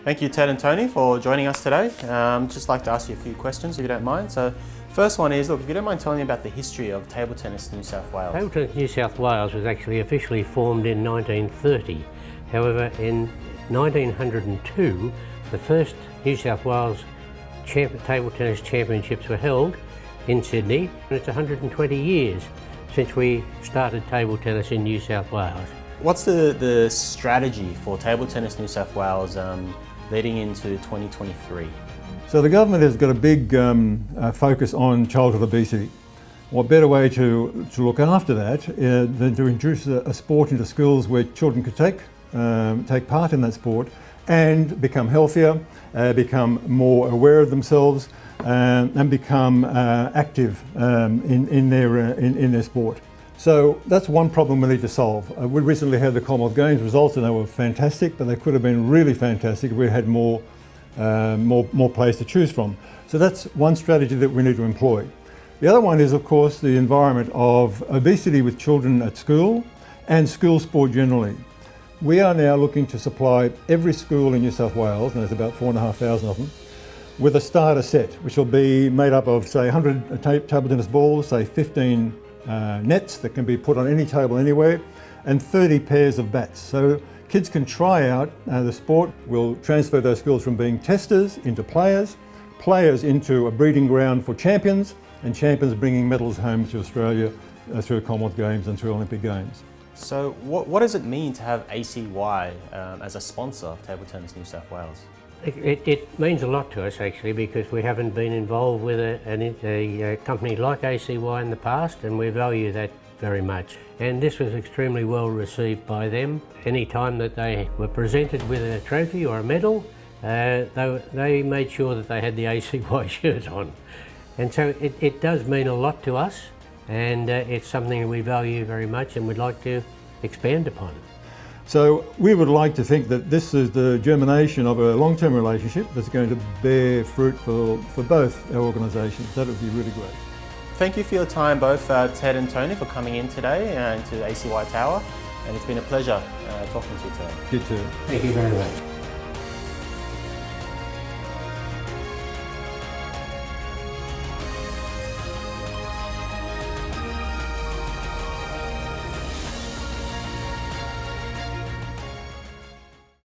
Thank you, Ted and Tony, for joining us today. Just like to ask you a few questions, if you don't mind. So, first one is, look, if you don't mind telling me about the history of table tennis New South Wales. Table tennis New South Wales was actually officially formed in 1930. However, in 1902, the first New South Wales table tennis championships were held in Sydney. And it's 120 years since we started table tennis in New South Wales. What's the strategy for table tennis New South Wales leading into 2023? So the government has got a big focus on childhood obesity. What better way to look after that than to introduce a sport into schools where children could take part in that sport and become healthier, become more aware of themselves, and become active in their sport. So that's one problem we need to solve. We recently had the Commonwealth Games results and they were fantastic, but they could have been really fantastic if we had more players to choose from. So that's one strategy that we need to employ. The other one is, of course, the environment of obesity with children at school and school sport generally. We are now looking to supply every school in New South Wales, and there's about 4,500 of them, with a starter set, which will be made up of, say, 100 table tennis balls, say 15 nets that can be put on any table anywhere, and 30 pairs of bats. So kids can try out the sport. We'll transfer those skills from being testers into players, players into a breeding ground for champions, and champions bringing medals home to Australia through Commonwealth Games and through Olympic Games. So what does it mean to have ACY as a sponsor of Table Tennis New South Wales? It means a lot to us actually, because we haven't been involved with a company like ACY in the past, and we value that very much. And this was extremely well received by them. Any time that they were presented with a trophy or a medal, they made sure that they had the ACY shirt on. And so it does mean a lot to us, and it's something we value very much and would like to expand upon. So we would like to think that this is the germination of a long-term relationship that's going to bear fruit for both our organisations. That would be really great. Thank you for your time, both Ted and Tony, for coming in today into ACY Tower, and it's been a pleasure talking to you today. You too. Thank you very much.